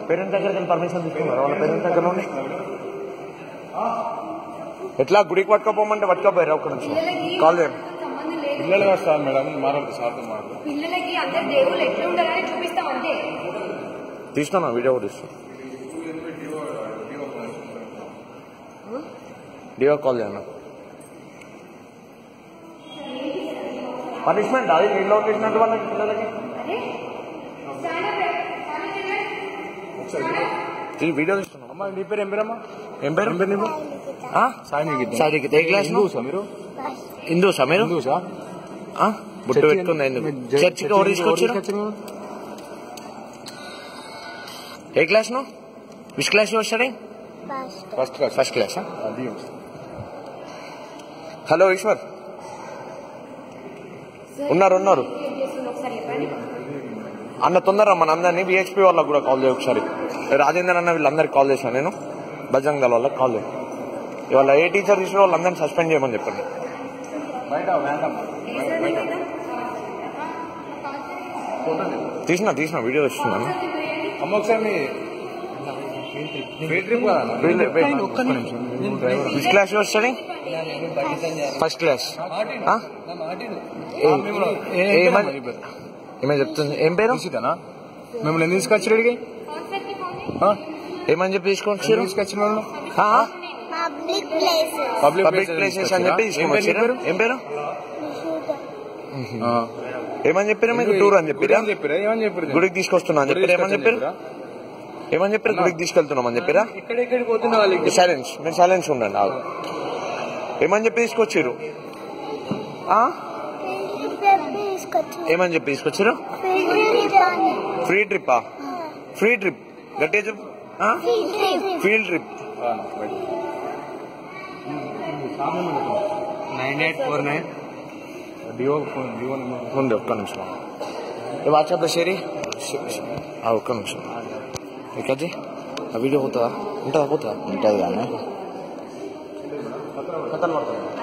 parent దగ్గర permission తీసుకున్నారు వాళ్ళ పేరెంట్ దగ్గర నుండి ఎట్లా గుడికి పట్టుకోపోమంటే పట్టుకోపోయారు ఒక్క నుంచి కాల్ చేయండి పిల్లలు వస్తారు మేడం మాట్లాడుతూ సార్తో మాట్లాడు పిల్లలకి అందరు దేవుళ్ళు ఎట్లా ఉండాలని చూపిస్తాం అంతే తీస్తున్నా వీడియో కూడా తీస్తున్నా డివో కాల్ చేయండి పనిష్మెంట్ అది వీళ్ళు చేసినట్టు వాళ్ళకి పిల్లలకి వీడియో తీస్తున్నాం అమ్మా నీ పేరు ఏం పేరమ్మా ఏం పేరు నీకు సాయి ఏ క్లాస్ మీరు హిందూసా మీరు బుట్టు పెట్టుకుంది ఎందుకు చర్చికి ఎవరు తీసుకొచ్చారు ఏ క్లాస్ నువ్వు విచ్ క్లాస్ నువ్వు స్టడీ ఫస్ట్ క్లాసా హలో ఈశ్వర్ ఉన్నారు అన్న తొందర మన అందరినీ విహెచ్పి వాళ్ళకి కూడా కాల్ చేయ ఒకసారి రాజేందర్ అన్న వీళ్ళందరికి కాల్ చేశాను నేను బజరంగ్ దళ వాళ్ళకి కాల్ చేయండి ఇవాళ ఏ టీచర్ తీసుకుని వాళ్ళందరినీ సస్పెండ్ చేయమని చెప్పండి తీసిన వీడియో ఇస్తున్నాను అమ్మ ఒకసారి which class study first class ఏమని చెప్తుంది ఏం పేరు మిమ్మల్ని ఎందుకు తీసుకొచ్చారు ఏమని చెప్పి తీసుకొచ్చారు పబ్లిక్ ప్లేసెస్ అని చెప్పి తీసుకొచ్చారు ఏం పేరు ఏమని చెప్పారు మీకు టూర్ అని చెప్పారా గుడికి తీసుకొస్తున్నా అని చెప్పారు ఏమని చెప్పారు గుడికి తీసుకెళ్తున్నాం అని చెప్పారా సైలెన్స్ మీరు సైలెన్స్ ఉండండి ఏమని చెప్పి తీసుకొచ్చారు ఏమని చెప్పి తీసుకొచ్చారు ఫ్రీ ట్రిప్పా ఫ్రీ ట్రిప్ గట్టిగా చెప్పు ఫీల్డ్ ట్రిప్ 9849 ముందు ఒక్క నిమిషం వాట్సాప్లో షేర్ ఒక్క నిమిషం ఎక్కడి ఆ వీడియో పోతుందా ఉంటుందా ఉంటుంది కానీ కథలు పడుతుంది